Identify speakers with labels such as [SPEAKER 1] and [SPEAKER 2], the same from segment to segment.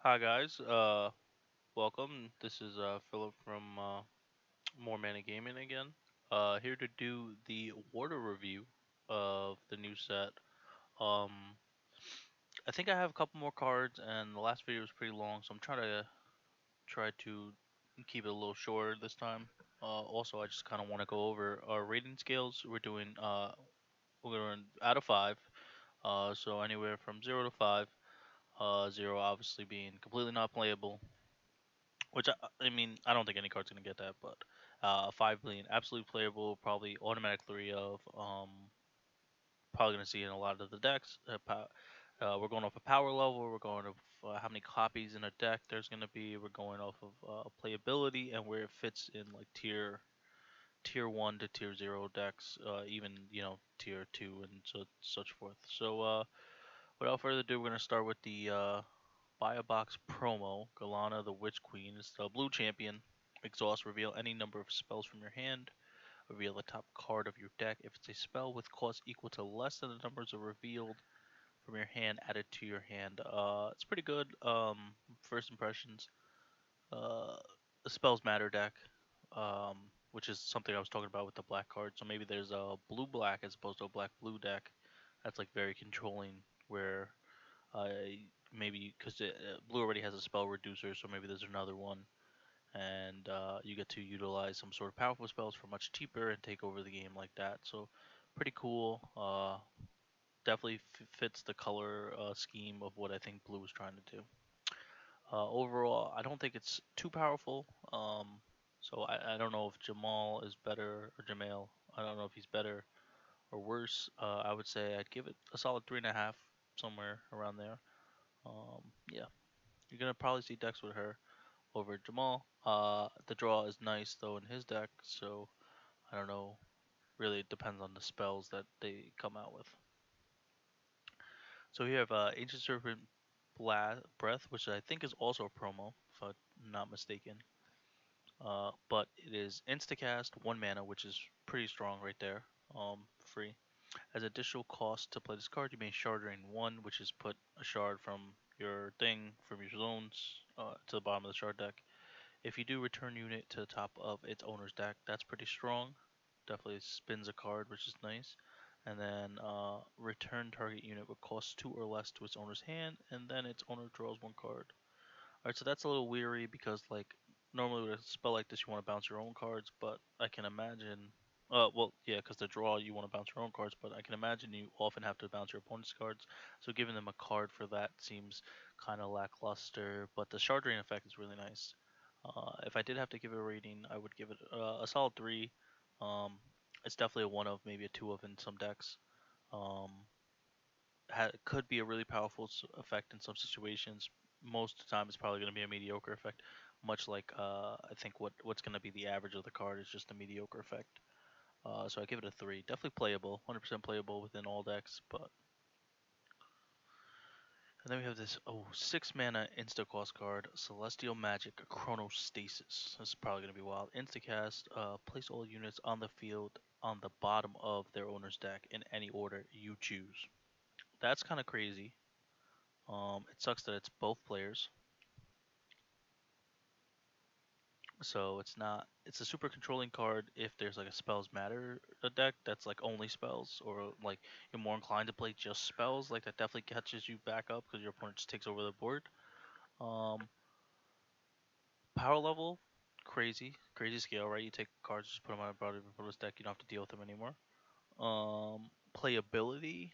[SPEAKER 1] Hi guys, welcome. This is Philip from More Mana Gaming again. Here to do the water review of the new set. Um, I think I have a couple more cards, and the last video was pretty long, so I'm try to keep it a little shorter this time. Also, I just kind of want to go over our rating scales. We're doing out of five. So anywhere from 0 to 5. Zero obviously being completely not playable, which I mean, I don't think any card's gonna get that, but 5 billion absolutely playable, probably automatic 3 of. Probably gonna see in a lot of the decks. We're going off a power level. We're going off how many copies in a deck there's gonna be. We're going off of playability and where it fits in like tier 1 to tier 0 decks, even tier 2 and such forth. So without further ado, we're gonna start with the buy a box promo. Kalana, the Witch Queen, is the blue champion. Exhaust, reveal any number of spells from your hand. Reveal the top card of your deck. If it's a spell with cost equal to less than the numbers are revealed from your hand, added to your hand. It's pretty good. First impressions. Uh, the spells matter deck, which is something I was talking about with the black card. So maybe there's a blue black as opposed to a black blue deck. That's like very controlling. Where uh, maybe because blue already has a spell reducer, so maybe there's another one, and you get to utilize some sort of powerful spells for much cheaper and take over the game like that. So pretty cool. Definitely fits the color scheme of what I think blue is trying to do. Overall, I don't think it's too powerful. So I don't know if Jamal is better or Jamal. I don't know if he's better or worse. I would say I'd give it a solid 3.5, somewhere around there. Yeah, you're gonna probably see decks with her over Jamal. The draw is nice though in his deck, so I don't know. Really, it depends on the spells that they come out with. So we have Ancient Serpent Breath, which I think is also a promo, if I'm not mistaken. But it is instacast, 1 mana, which is pretty strong right there. Free. As additional cost to play this card, you may shard drain 1, which is put a shard from your thing, from your zones, to the bottom of the shard deck. If you do return unit to the top of its owner's deck, that's pretty strong. Definitely spins a card, which is nice. And then return target unit with cost 2 or less to its owner's hand, and then its owner draws 1 card. Alright, so that's a little weary because, like, normally with a spell like this, you want to bounce your own cards, but I can imagine. Well, yeah, because the draw, you want to bounce your own cards, but I can imagine you often have to bounce your opponent's cards. So giving them a card for that seems kind of lackluster, but the shard drain effect is really nice. If I did have to give it a rating, I would give it a solid 3. Um, it's definitely a 1 of, maybe a 2 of in some decks. Um, could be a really powerful effect in some situations. Most of the time, it's probably going to be a mediocre effect. Much like I think what's going to be the average of the card is just a mediocre effect. So I give it a 3. Definitely playable, 100% playable within all decks. But and then we have this 6 mana insta cost card, Celestial Magic Chronostasis. This is probably going to be wild. Instacast. Place all units on the field on the bottom of their owner's deck in any order you choose. That's kind of crazy. It sucks that it's both players. So it's not. It's a super controlling card if there's like a spells matter a deck that's like only spells, or like you're more inclined to play just spells. Like that definitely catches you back up because your opponent just takes over the board. Um, Power level, crazy scale, right? You take cards, just put them on a bottom of this deck. You don't have to deal with them anymore. Playability,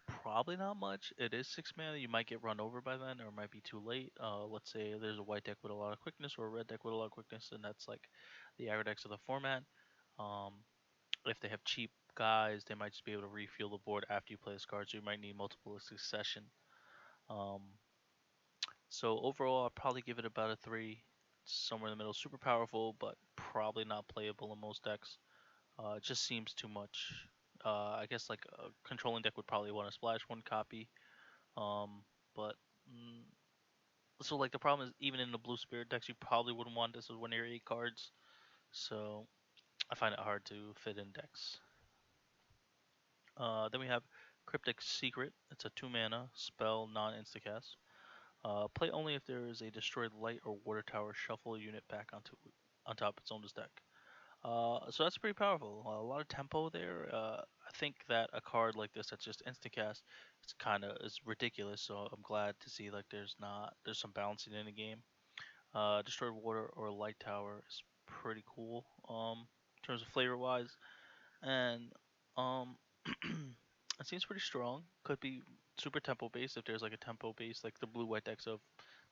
[SPEAKER 1] probably not much. It is 6 mana. You might get run over by then, or it might be too late. Let's say there's a white deck with a lot of quickness, or a red deck with a lot of quickness, and that's like the aggro decks of the format. Um, if they have cheap guys, they might just be able to refuel the board after you play this card, so you might need multiple succession. Um, so overall, I'll probably give it about a 3, somewhere in the middle. Super powerful, but probably not playable in most decks. It just seems too much. I guess like a controlling deck would probably want to splash 1 copy. Um, but so like the problem is even in the blue spirit decks, you probably wouldn't want this as one of your 8 cards. So I find it hard to fit in decks. Then we have Cryptic Secret. It's a 2 mana spell, non instacast. Play only if there is a destroyed light or water tower. Shuffle a unit back on top of its owner's deck. So that's pretty powerful. A lot of tempo there. I think that a card like this that's just instant cast, it's kind of is ridiculous. So I'm glad to see like there's some balancing in the game. Destroyed water or light tower is pretty cool. In terms of flavor wise, and um, it seems pretty strong. Could be super tempo based if there's like a tempo based like the blue white decks of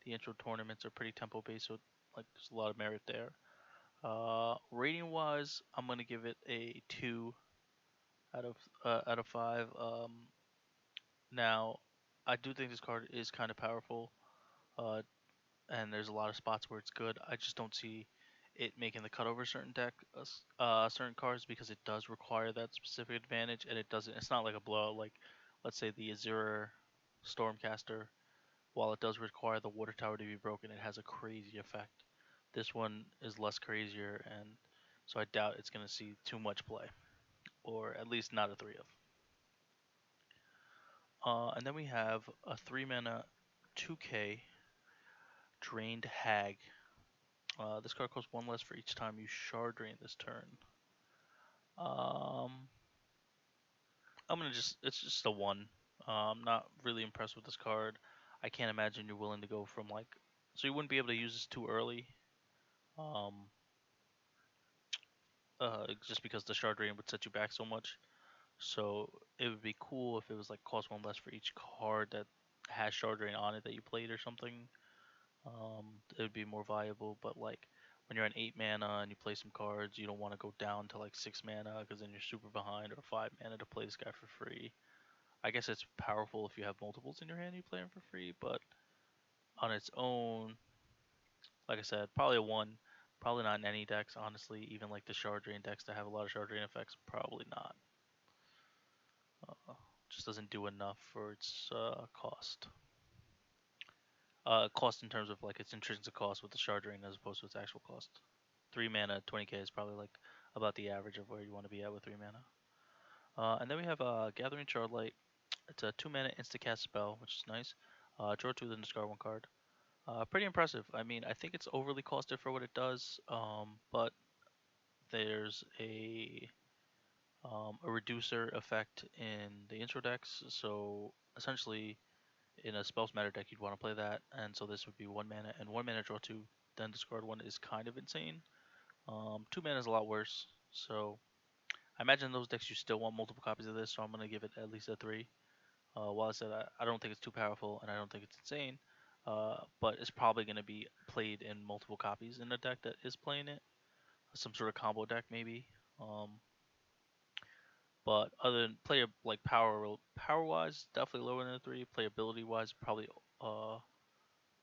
[SPEAKER 1] the intro tournaments are pretty tempo based. So like there's a lot of merit there. Rating wise, I'm gonna give it a 2 out of 5. Now, I do think this card is kind of powerful, uh, and there's a lot of spots where it's good. I just don't see it making the cut over certain cards because it does require that specific advantage, and it doesn't. It's not like a blowout like, let's say the Azure Stormcaster. While it does require the water tower to be broken, it has a crazy effect. This one is less crazier, and so I doubt it's going to see too much play, or at least not a 3 of. And then we have a 3 mana 2K Drained Hag. This card costs 1 less for each time you shard drain this turn. Um, I'm gonna it's just a 1. I'm not really impressed with this card. I can't imagine you're willing to go from like, so you wouldn't be able to use this too early. Um, just because the shard drain would set you back so much. So it would be cool if it was like cost 1 less for each card that has shard drain on it that you played or something. It would be more viable. But like when you're on 8 mana and you play some cards, you don't want to go down to like 6 mana because then you're super behind, or 5 mana to play this guy for free. I guess it's powerful if you have multiples in your hand, you play him for free. But on its own, like I said, probably a 1. Probably not in any decks, honestly. Even like the shard drain decks that have a lot of shard drain effects, probably not. Uh, just doesn't do enough for its cost. Cost in terms of like its intrinsic cost with the shard drain as opposed to its actual cost. 3 mana, 20k is probably like about the average of where you want to be at with 3 mana. And then we have Gathering Shardlight. It's a 2 mana instant cast spell, which is nice. Draw 2, then discard 1 card. Pretty impressive. I mean, I think it's overly costed for what it does, but there's a reducer effect in the intro decks. So essentially, in a spells matter deck, you'd want to play that, and so this would be 1 mana and 1 mana draw 2, then discard 1 is kind of insane. 2 mana is a lot worse, so I imagine those decks you still want multiple copies of this, so I'm gonna give it at least a 3. While I said I don't think it's too powerful and I don't think it's insane, but it's probably gonna be played in multiple copies in a deck that is playing it, some sort of combo deck maybe. But other than like power wise, definitely lower than a 3. Playability wise, probably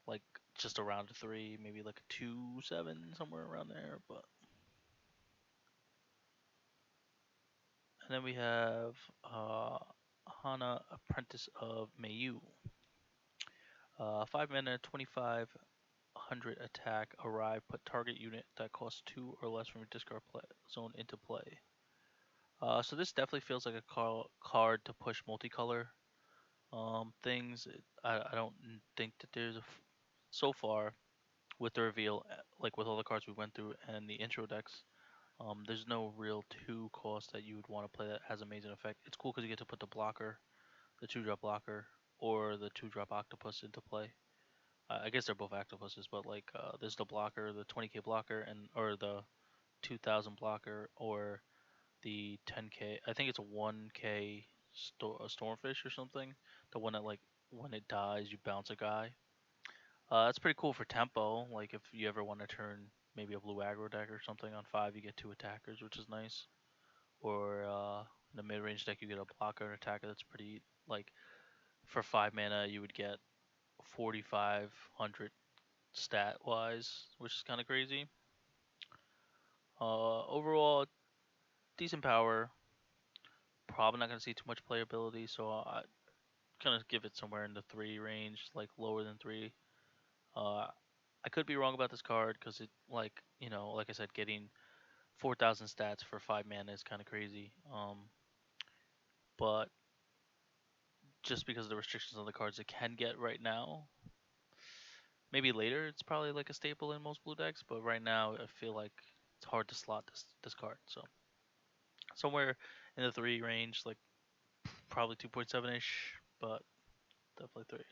[SPEAKER 1] like just around a 3, maybe like a 2.7 somewhere around there. But and then we have Hana, Apprentice of Me. 5 mana, 2500 attack. Arrive. Put target unit that costs 2 or less from your discard zone into play. So this definitely feels like a card to push multicolor things. I don't think that there's so far with the reveal, like with all the cards we went through and the intro decks, there's no real 2 cost that you would want to play that has amazing effect. It's cool because you get to put the blocker, the 2-drop blocker, or the 2-drop octopus into play. I guess they're both octopuses, but like there's the blocker, the 20k blocker, and or the 2000 blocker, or the 10k. I think it's a 1k stormfish or something. The one that like when it dies you bounce a guy. That's pretty cool for tempo. Like if you ever want to turn maybe a blue aggro deck or something on 5, you get 2 attackers, which is nice. Or in a mid range deck, you get a blocker and attacker. That's pretty like for 5 mana you would get 4500 stat wise, which is kind of crazy. Overall, decent power. Probably not gonna see too much playability, so I kind of give it somewhere in the 3 range, like lower than 3. Uh, I could be wrong about this card because it, like like I said, getting 4,000 stats for 5 mana is kind of crazy. But just because of the restrictions on the cards it can get right now, Maybe later it's probably like a staple in most blue decks, but right now I feel like it's hard to slot this card. So somewhere in the three range, like probably 2.7 ish, but definitely three.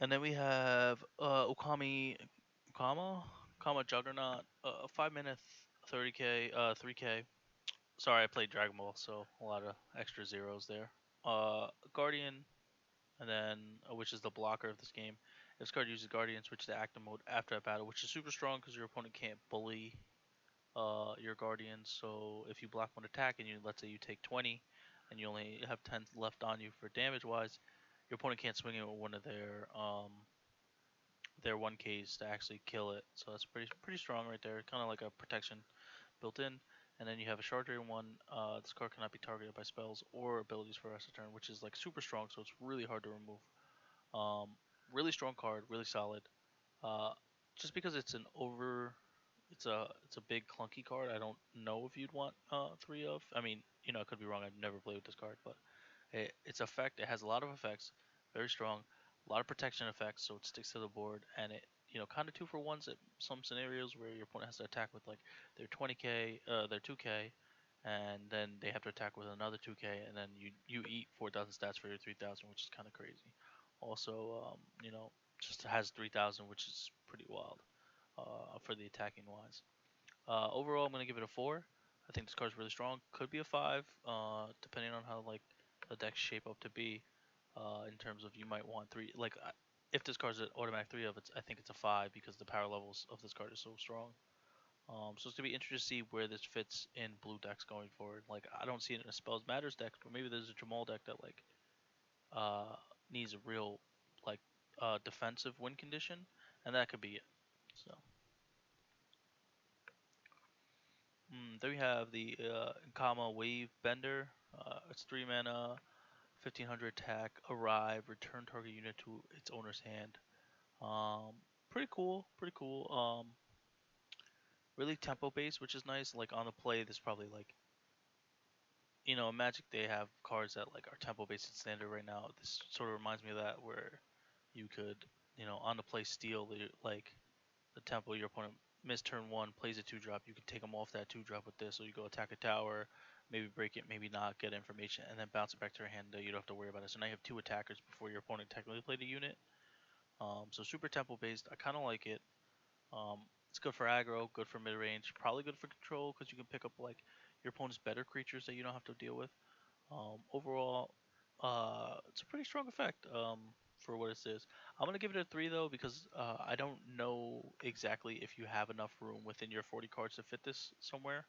[SPEAKER 1] And then we have Kama Juggernaut, 5 minute, 30k, 3k. Sorry, I played Dragon Ball, so a lot of extra zeros there. Guardian, and then which is the blocker of this game. If this card uses Guardian, switch to active mode after that battle, which is super strong because your opponent can't bully your Guardian. So if you block one attack and you let's say you take 20, and you only have 10 left on you for damage wise, your opponent can't swing it with one of their 1Ks to actually kill it. So that's pretty strong right there. Kind of like a protection built in. And then you have a Shard Drain one. This card cannot be targeted by spells or abilities for the rest of the turn, which is like super strong. So it's really hard to remove. Um, really strong card, really solid. Uh, just because it's a big clunky card. I don't know if you'd want three of. I mean, I could be wrong. I've never played with this card, but its effect. It has a lot of effects, very strong, a lot of protection effects, so it sticks to the board, and it kind of two for ones at some scenarios where your opponent has to attack with like their 20k, their 2k, and then they have to attack with another 2k, and then you eat 4,000 stats for your 3,000, which is kind of crazy. Also, just has 3,000, which is pretty wild for the attacking wise. Overall, I'm gonna give it a four. I think this card's really strong. Could be a five, depending on how like the decks shape up to be. In terms of you might want three. Like if this card's an automatic three of it, I think it's a five because the power levels of this card is so strong. So it's gonna be interesting to see where this fits in blue decks going forward. Like I don't see it in a Spells Matters deck, but maybe there's a Jamal deck that like uh needs a real like defensive win condition, and that could be it. So. Then we have the Kama Wave Bender. It's 3 mana, 1500 attack, arrive, return target unit to its owner's hand. Um, Pretty cool, pretty cool. Really tempo based, which is nice. Like on the play, there's probably like in Magic they have cards that like are tempo based in standard right now. This sort of reminds me of that where you could on the play steal the tempo your opponent missed turn one, plays a 2 drop, you can take them off that 2 drop with this. So you go attack a tower, maybe break it, maybe not, get information, and then bounce it back to your hand. You don't have to worry about it. So now you have 2 attackers before your opponent technically played a unit. So super tempo based. I kind of like it. Um, it's good for aggro, good for mid range, probably good for control because you can pick up like your opponent's better creatures that you don't have to deal with. Overall, it's a pretty strong effect for what it is. I'm gonna give it a three though because I don't know exactly if you have enough room within your 40 cards to fit this somewhere.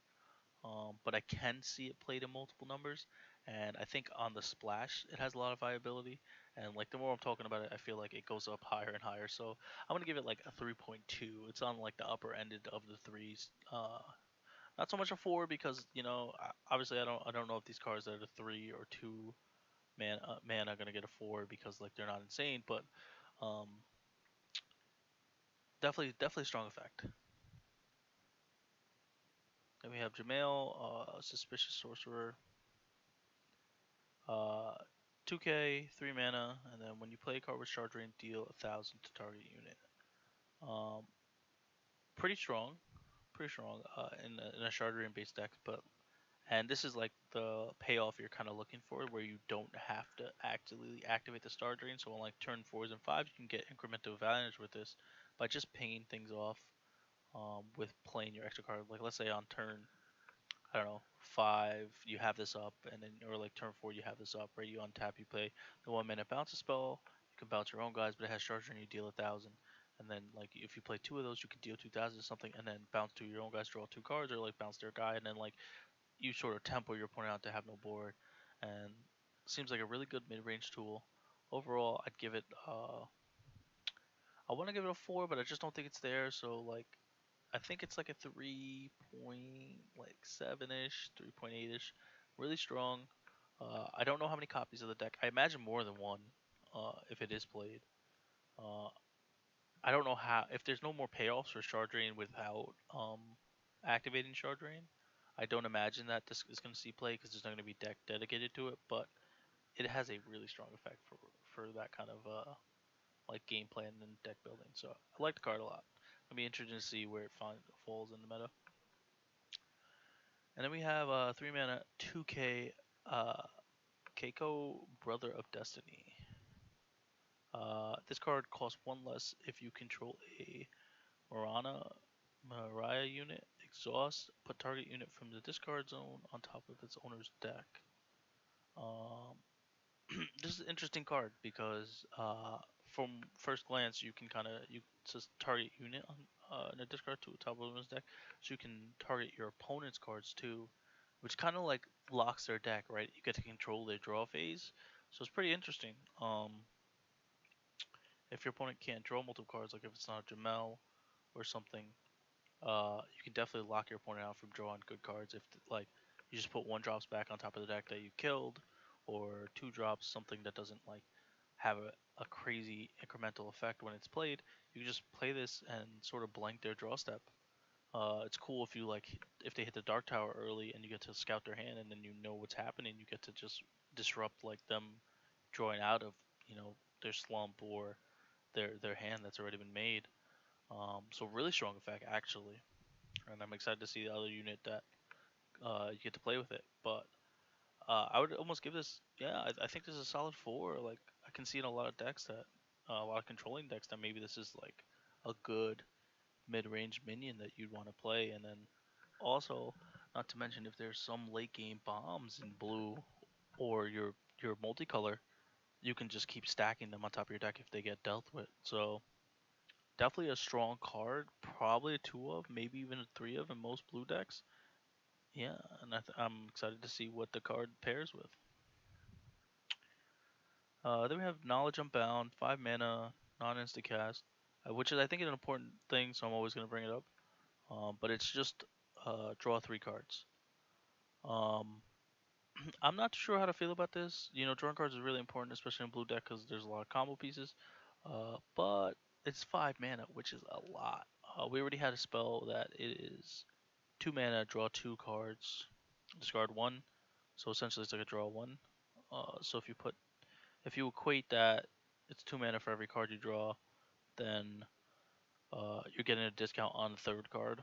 [SPEAKER 1] But I can see it played in multiple numbers, and I think on the splash it has a lot of viability. And like the more I'm talking about it, I feel like it goes up higher and higher. So I'm gonna give it like a 3.2. It's on like the upper end of the threes. Not so much a four because obviously I don't know if these cards that are the 3 or 2 man are gonna get a four because like they're not insane, but um, definitely strong effect. Then we have Jamail, Suspicious Sorcerer, uh, 2k, 3 mana, and then when you play a card with Shard Drain, deal 1,000 to target unit. Um, Pretty strong, pretty strong in a Shard Drain based deck, but and this is like the payoff you're kind of looking for, where you don't have to actively activate the Star Drain. So on like turn fours and fives, you can get incremental advantage with this by just paying things off with playing your extra card. Like let's say on turn, I don't know, five, you have this up, and then or like turn four, you have this up. Right, you untap, you play the 1 minute bounce a spell. You can bounce your own guys, but it has Charger and you deal 1,000. And then like if you play 2 of those, you can deal 2,000 or something, and then bounce to your own guys, draw 2 cards, or like bounce their guy, and then like you sort of tempo your opponent out to have no board, and seems like a really good mid-range tool. Overall, I'd give it. I want to give it a four, but I just don't think it's there. So like, I think it's like a 3.7 ish, 3.8 ish, really strong. I don't know how many copies of the deck. I imagine more than one, if it is played. Uh, I don't know how if there's no more payoffs for Shard Drain without activating Shard Drain. I don't imagine that this is going to see play because there's not going to be deck dedicated to it, but it has a really strong effect for that kind of like game plan and deck building. So I like the card a lot. It'll be interesting to see where it falls in the meta. And then we have 3 mana 2K uh, Keiko, Brother of Destiny. This card costs one less if you control a Mirai unit. Exhaust. Put target unit from the discard zone on top of its owner's deck. Um, this is an interesting card because from first glance you can kind of you just target unit on in a discard to the top of his deck, so you can target your opponent's cards too, which kind of like locks their deck, right? You get to control their draw phase, so it's pretty interesting. If your opponent can't draw multiple cards, like if it's not a Jamel or something, you can definitely lock your opponent out from drawing good cards. If like you just put 1 drops back on top of the deck that you killed, or 2 drops, something that doesn't like have a crazy incremental effect when it's played. You can just play this and sort of blank their draw step. It's cool if you like if they hit the Dark Tower early and you get to scout their hand and then you know what's happening. You get to just disrupt like them drawing out of their slump or their hand that's already been made. So really strong effect actually, and I'm excited to see the other unit that you get to play with it. But I would almost give this. Yeah, I think this is a solid 4. Like I can see in a lot of decks that a lot of controlling decks that maybe this is like a good mid-range minion that you'd want to play, and then also not to mention if there's some late game bombs in blue or your multicolor, you can just keep stacking them on top of your deck if they get dealt with. So definitely a strong card, probably a 2 of, maybe even a 3 of in most blue decks. Yeah, and I'm excited to see what the card pairs with. Then we have Knowledge Unbound, 5 mana, non-instant cast, which is I think an important thing, so I'm always going to bring it up. But it's just draw 3 cards. Um, I'm not sure how to feel about this. Drawing cards is really important, especially in blue deck because there's a lot of combo pieces. But it's 5 mana, which is a lot. We already had a spell that it is 2 mana, draw 2 cards, discard 1. So essentially, it's like a draw 1. So if you equate that, it's 2 mana for every card you draw, then you're getting a discount on the third card.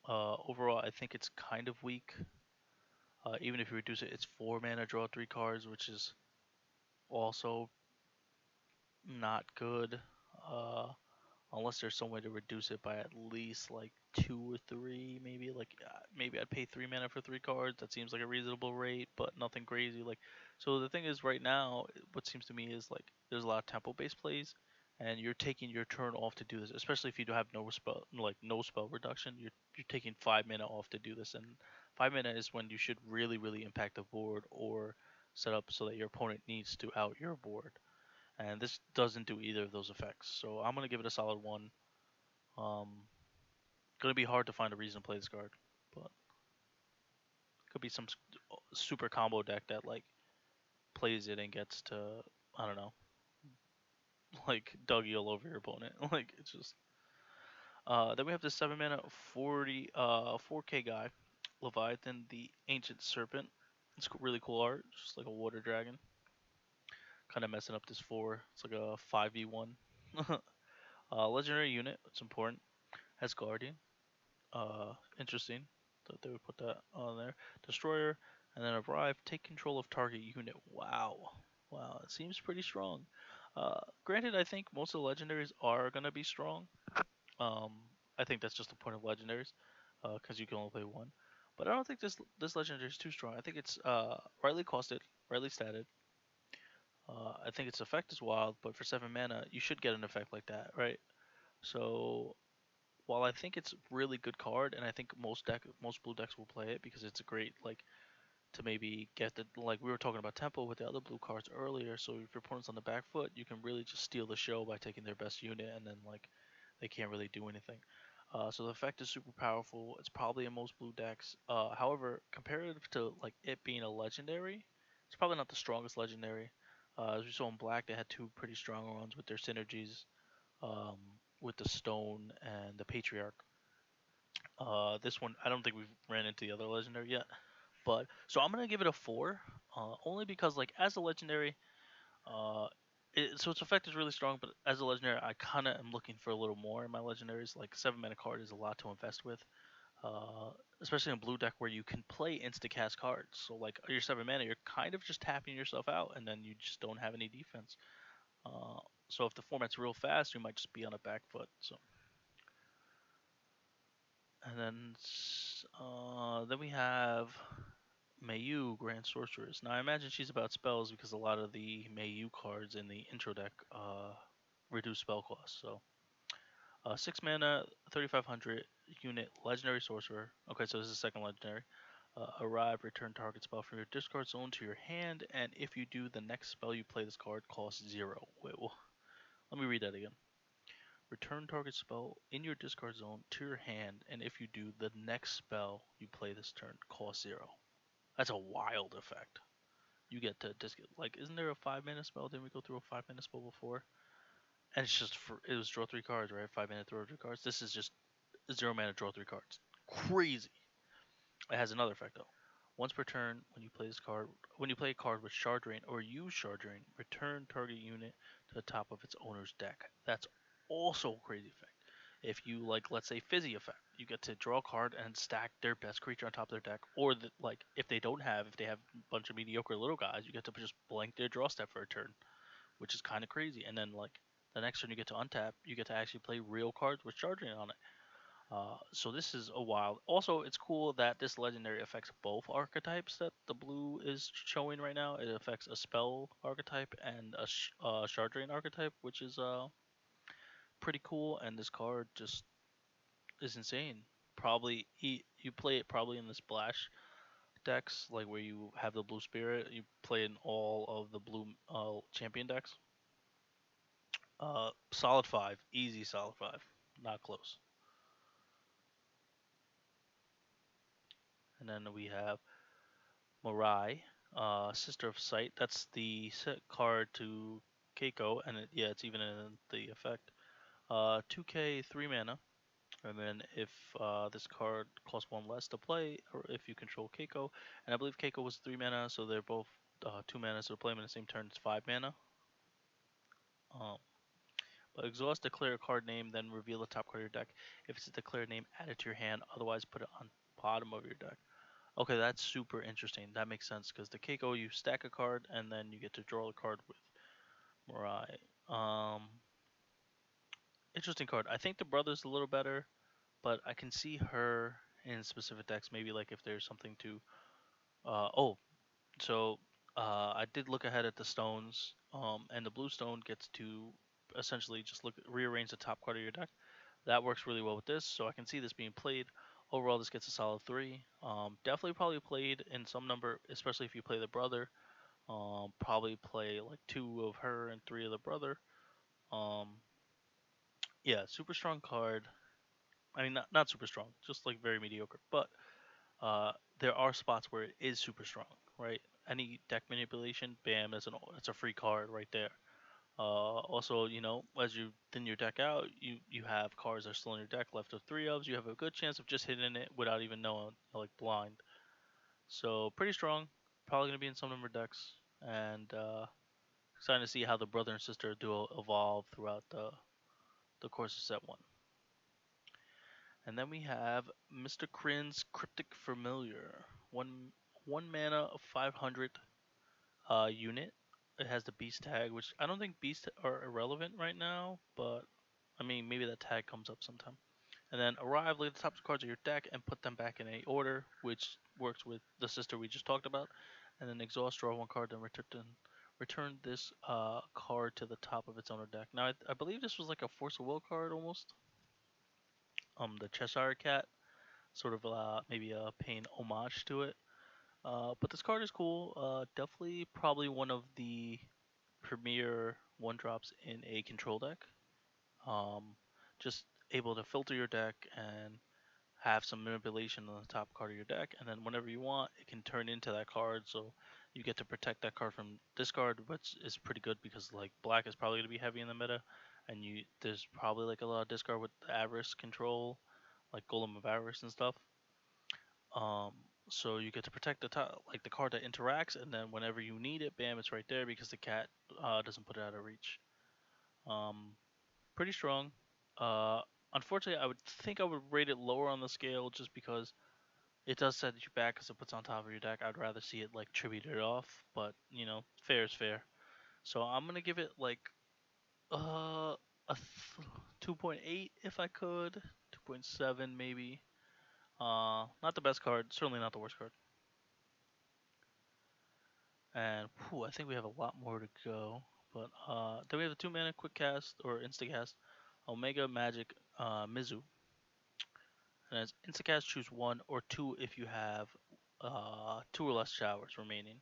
[SPEAKER 1] Overall, I think it's kind of weak. Even if you reduce it, it's 4 mana, draw 3 cards, which is also not good. Uh, unless there's some way to reduce it by at least like 2 or 3, maybe maybe I'd pay 3 mana for 3 cards. That seems like a reasonable rate, but nothing crazy. So the thing is, right now, what seems to me is like there's a lot of tempo based plays, and you're taking your turn off to do this, especially if you do have no spell reduction. You're taking 5 mana off to do this, and 5 mana is when you should really impact the board or set up so that your opponent needs to out your board, and this doesn't do either of those effects. So I'm gonna give it a solid 1. Um, gonna be hard to find a reason to play this card, but could be some super combo deck that like plays it and gets to, I don't know, like Dougie all over your opponent. Like it's just. Then we have the 7 mana 4K guy, Leviathan, the Ancient Serpent. It's really cool art, just like a water dragon. Kind of messing up this 4. It's like a 5v1. Legendary unit. It's important. Has Guardian. Interesting that they would put that on there. Destroyer, and then arrive. Take control of target unit. Wow, wow, it seems pretty strong. Granted, I think most of the legendaries are gonna be strong. Um, I think that's just the point of legendaries, because you can only play one. But I don't think this legendary is too strong. I think it's rightly costed, rightly statted. I think its effect is wild, but for 7 mana, you should get an effect like that, right? So while I think it's a really good card, and I think most blue decks will play it because it's a great like to maybe get the like we were talking about tempo with the other blue cards earlier. So if your opponent's on the back foot, you can really just steal the show by taking their best unit, and then like they can't really do anything. So the effect is super powerful. It's probably in most blue decks. However, comparative to like it being a legendary, it's probably not the strongest legendary. As we saw in black, they had 2 pretty strong ones with their synergies, um, with the stone and the patriarch. This one, I don't think we've ran into the other legendary yet, but so I'm gonna give it a 4, only because like as a legendary, uh, So its effect is really strong, but as a legendary, I kind of am looking for a little more in my legendaries. Like 7 mana card is a lot to invest with, uh, especially in blue deck where you can play insta cast cards. So like your 7 mana, you're kind of just tapping yourself out, and then you just don't have any defense. Uh, so if the format's real fast, you might just be on a back foot. So and then we have Mayu Grand Sorceress. Now I imagine she's about spells because a lot of the Mayu cards in the intro deck reduce spell cost. So 6 mana, 3500 unit legendary sorcerer. Okay, so this is second legendary. Arrive, return target spell from your discard zone to your hand, and if you do, the next spell you play this card costs 0. Wait, well, let me read that again. Return target spell in your discard zone to your hand, and if you do, the next spell you play this turn costs 0. That's a wild effect. You get to like, isn't there a 5 mana spell? Didn't we go through a 5 mana spell before? And it's just it was draw 3 cards, right? 5 mana draw 3 cards. This is just 0 mana draw 3 cards. Crazy. It has another effect though. Once per turn, when you play a card with Shard Drain or use Shard Drain, return target unit to the top of its owner's deck. That's also a crazy effect. If you like, let's say Fizzy effect, you get to draw a card and stack their best creature on top of their deck. Or like if they have a bunch of mediocre little guys, you get to just blank their draw step for a turn, which is kind of crazy. And then like the next turn you get to untap, you get to actually play real cards with Shard Drain on it. So this is a wild. Also, it's cool that this legendary affects both archetypes that the blue is showing right now. It affects a spell archetype and a shard drain archetype, which is pretty cool. And this card just is insane. Probably you play it probably in the splash decks, like where you have the blue spirit. You play in all of the blue champion decks. Solid 5, easy solid 5, not close. And then we have Mirai, Sister of Sight. That's the set card to Keiko, and yeah, it's even in the effect. 2K, 3 mana, and then if this card costs 1 less to play, or if you control Keiko, and I believe Keiko was 3 mana, so they're both 2 mana, so to play them in the same turn, it's 5 mana. Um, but exhaust, declare a card name, then reveal the top card of your deck. If it's a declared name, add it to your hand, otherwise put it on bottom of your deck. Okay, that's super interesting. That makes sense because the Keiko, you stack a card and then you get to draw a card with Mirai. Interesting card. I think the brother's a little better, but I can see her in specific decks. Maybe like if there's something to. Oh, so I did look ahead at the stones. And the blue stone gets to essentially just rearrange the top card of your deck. That works really well with this, so I can see this being played. Overall, this gets a solid 3. Definitely probably played in some number, especially if you play the brother. Probably play like 2 of her and 3 of the brother. Um, yeah, super strong card. I mean, not super strong, just like very mediocre. But uh, there are spots where it is super strong, right? Any deck manipulation, bam, that's a free card right there. Also, as you thin your deck out, you have cards that are still in your deck left of 3 ofs. You have a good chance of just hitting it without even knowing, like blind. So pretty strong. Probably gonna be in some number of decks, and excited to see how the brother and sister duo evolve throughout the course of set 1. And then we have Mr. Crin's Cryptic Familiar. One mana of 500 unit. It has the beast tag, which I don't think beasts are irrelevant right now, but I mean maybe that tag comes up sometime. And then arrive, lay the top cards of your deck and put them back in a order, which works with the sister we just talked about. And then exhaust, draw 1 card, then return this card to the top of its owner deck. Now I believe this was like a Force of Will card almost. The Cheshire Cat, sort of maybe paying homage to it. But this card is cool. Definitely probably one of the premier 1-drops in a control deck. Um, just able to filter your deck and have some manipulation on the top card of your deck, and then whenever you want, it can turn into that card. So you get to protect that card from discard, which is pretty good because like black is probably going to be heavy in the meta, and there's probably like a lot of discard with the Avarice control, like Golem of Avarice and stuff. Um, So you get to protect the top, like the card that interacts, and then whenever you need it, bam, it's right there because the cat doesn't put it out of reach. Um, Pretty strong. Uh, Unfortunately, I would think I would rate it lower on the scale just because it does set you back because it puts on top of your deck. I'd rather see it like tributed off, but you know, fair is fair. So I'm gonna give it like a 2.8 if I could, 2.7 maybe. Not the best card, certainly not the worst card. And whew, I think we have a lot more to go. But then we have a 2 mana quick cast or insta cast, Omega Magic Mizu. And as insta cast, choose one or two if you have two or less showers remaining.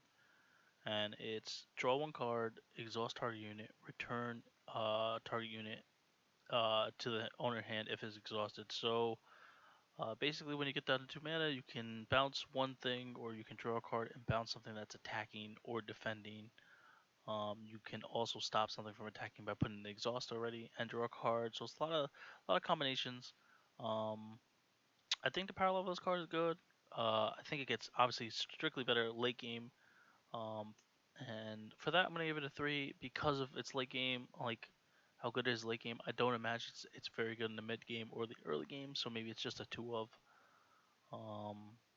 [SPEAKER 1] And it's draw one card, exhaust target unit, return target unit to the owner hand if it's exhausted. So basically, when you get down to 2 mana, you can bounce one thing, or you can draw a card and bounce something that's attacking or defending. You can also stop something from attacking by putting the exhaust already and draw a card. So it's a lot of combinations. Um, I think the power level of this card is good. I think it gets obviously strictly better late game. Um, and for that, I'm gonna give it a 3 because of its late game. Like how good it is late game. I don't imagine it's very good in the mid game or the early game. So maybe it's just a 2 of.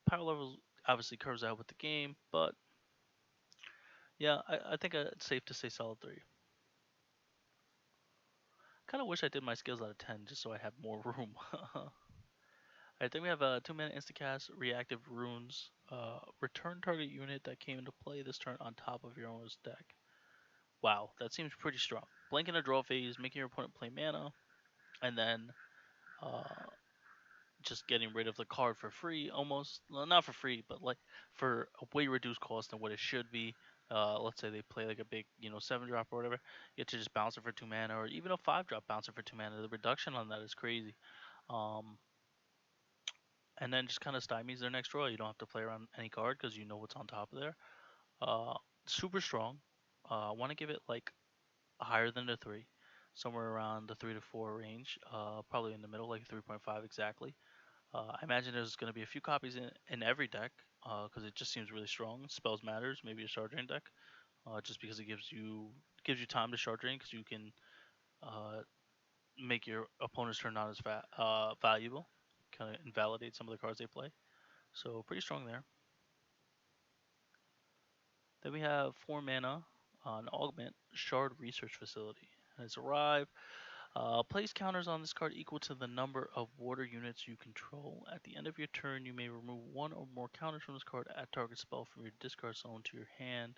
[SPEAKER 1] Power level obviously curves out with the game, but yeah, I think it's safe to say solid 3. Kind of wish I did my skills out of 10 just so I have more room. I think we have a 2 mana instacast, reactive runes, return target unit that came into play this turn on top of your owner's deck. Wow, that seems pretty strong. Blank in a draw phase, making your opponent play mana, and then uh, just getting rid of the card for free, almost. Well, not for free, but like for a way reduced cost than what it should be. Let's say they play like a big, 7 drop or whatever. You get to just bounce it for 2 mana, or even a 5 drop bounce it for 2 mana. The reduction on that is crazy. Um, and then just kind of stymies their next draw. You don't have to play around any card because you know what's on top of there. Uh, Super strong. I want to give it like higher than the 3, somewhere around the 3 to 4 range. Probably in the middle, like 3.5 exactly. I imagine there's going to be a few copies in every deck because it just seems really strong. Spells matters, maybe a shard drain deck, just because it gives you time to shard drain because you can uh, make your opponent's turn not as valuable, kind of invalidate some of the cards they play. So pretty strong there. Then we have 4 mana on Augment Shard Research Facility. And it's arrived. Place counters on this card equal to the number of water units you control. At the end of your turn, you may remove one or more counters from this card, add target spell from your discard zone to your hand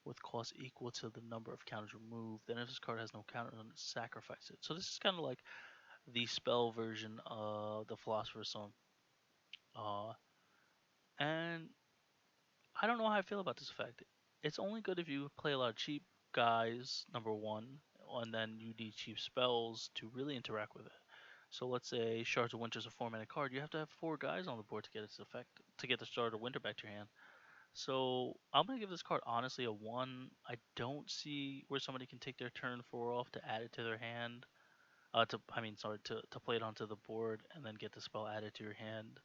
[SPEAKER 1] with cost equal to the number of counters removed. Then if this card has no counters on it, sacrifice it. So this is kind of like the spell version of the Philosopher's Stone. Uh, and I don't know how I feel about this effect. It's only good if you play a lot of cheap guys, number one, and then you need cheap spells to really interact with it. So let's say Shards of Winter is a 4 mana card. You have to have 4 guys on the board to get its effect, to get the Shard of Winter back to your hand. So I'm gonna give this card honestly a 1. I don't see where somebody can take their turn 4 off to add it to their hand. To play it onto the board and then get the spell added to your hand.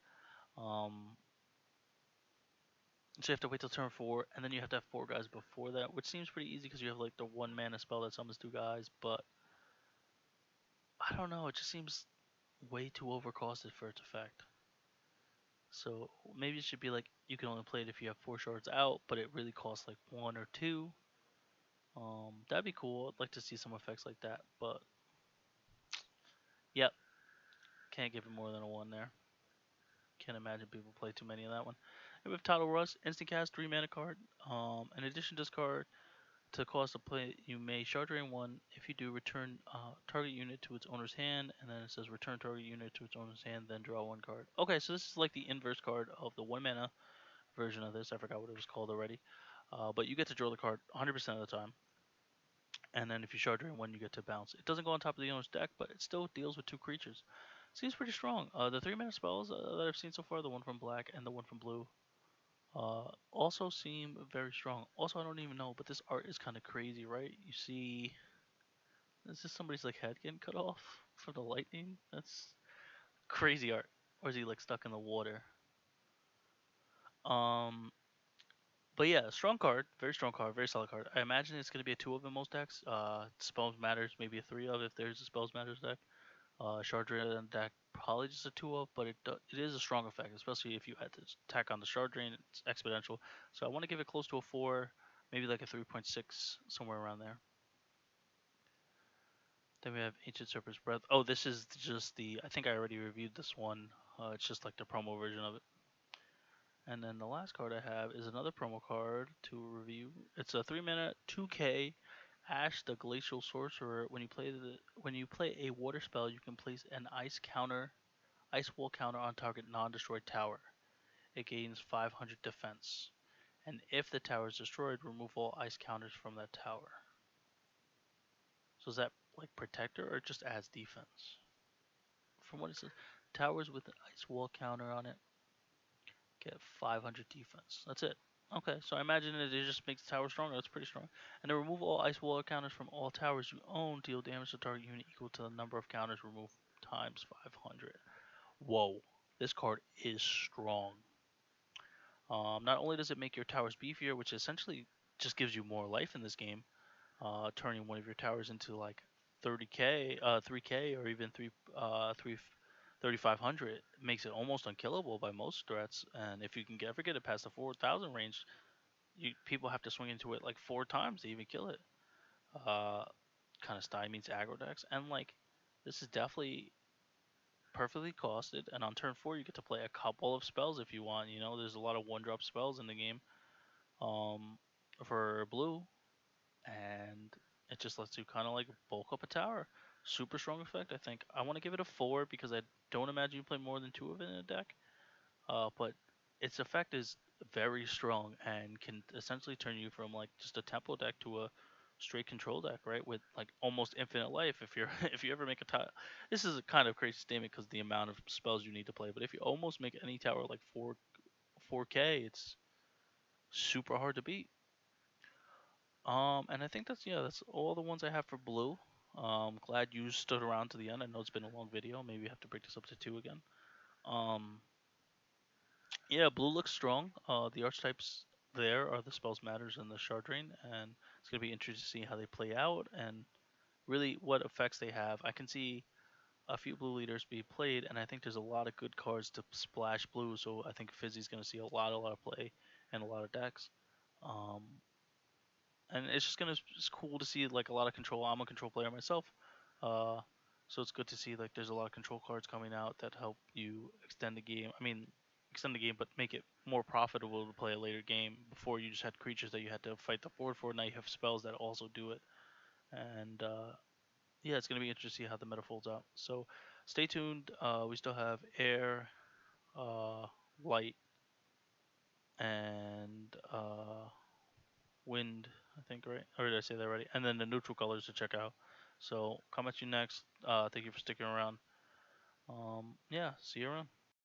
[SPEAKER 1] Um, So you have to wait till turn 4, and then you have to have 4 guys before that, which seems pretty easy because you have like the 1 mana spell that summons 2 guys. But I don't know, it just seems way too overcosted for its effect. So maybe it should be like you can only play it if you have 4 shards out, but it really costs like 1 or 2. That'd be cool. I'd like to see some effects like that, but yep, can't give it more than a 1 there. Can't imagine people play too many of that one. And we have Tidal Rust, instant cast, 3 mana card. In addition to this card, to cost a play, you may shard drain 1. If you do, return target unit to its owner's hand, and then it says return target unit to its owner's hand, then draw 1 card. Okay, so this is like the inverse card of the 1 mana version of this. I forgot what it was called already. But you get to draw the card 100% of the time. And then if you shard drain 1, you get to bounce. It doesn't go on top of the owner's deck, but it still deals with 2 creatures. Seems pretty strong. The 3 mana spells that I've seen so far, the one from black and the one from blue, also seem very strong. Also, I don't even know, but this art is kind of crazy, right? You see, is this somebody's like head getting cut off from the lightning? That's crazy art. Or is he like stuck in the water? Um, but yeah, strong card, very strong card, very solid card. I imagine it's gonna be a two of in most decks. Spells matters, maybe a three of if there's a spells matters deck. Shard deck probably just a two of, but it is a strong effect, especially if you had to attack on the shard drain. It's exponential. So I want to give it close to a four, maybe like a 3.6, somewhere around there. Then we have Ancient Serpent's Breath. Oh, this is just the. I think I already reviewed this one. It's just like the promo version of it. And then the last card I have is another promo card to review. It's a 3 mana 2K Ash the Glacial Sorcerer. When you play a water spell, you can place an ice wall counter on target non-destroyed tower. It gains 500 defense. And if the tower is destroyed, remove all ice counters from that tower. So is that like protector or just adds defense? From what it says, towers with an ice wall counter on it get 500 defense. That's it. Okay, so I imagine it just makes the tower stronger. That's pretty strong. And then remove all ice wall counters from all towers you own. Deal damage to target unit equal to the number of counters removed times 500. Whoa, this card is strong. Not only does it make your towers beefier, which essentially just gives you more life in this game, turning one of your towers into like 30k, 3k, or even 3500 makes it almost unkillable by most threats. And if you can ever get it past the 4000 range, people have to swing into it like 4 times to even kill it. Uh, kind of stymies aggro decks, and like this is definitely perfectly costed. And on turn 4, you get to play a couple of spells if you want. You know, there's a lot of one drop spells in the game. Um, for blue, and it just lets you kind of like bulk up a tower. Super strong effect. I think I want to give it a four because I don't imagine you play more than two of it in a deck. But its effect is very strong and can essentially turn you from like just a tempo deck to a straight control deck, right? With like almost infinite life. If you're if you ever make a tower, this is a kind of crazy statement because the amount of spells you need to play. But if you almost make any tower like 4K, it's super hard to beat. And I think that's all the ones I have for blue. Glad you stood around to the end. I know it's been a long video. Maybe we have to break this up to two again. Um, yeah, blue looks strong. The archetypes there are the spells matters and the shard drain, and it's gonna be interesting to see how they play out and really what effects they have. I can see a few blue leaders be played, and I think there's a lot of good cards to splash blue. So I think Fizzy's gonna see a lot of play and a lot of decks. Um, and it's cool to see like a lot of control. I'm a control player myself, uh, so it's good to see like there's a lot of control cards coming out that help you extend the game. I mean, extend the game, but make it more profitable to play a later game. Before you just had creatures that you had to fight the board for. Now you have spells that also do it, and yeah, it's gonna be interesting to see how the meta folds out. So stay tuned. We still have air, uh, light, and wind, I think, right? Or did I say that already? And then the neutral colors to check out. So, come at you next. Thank you for sticking around. Yeah, see you around.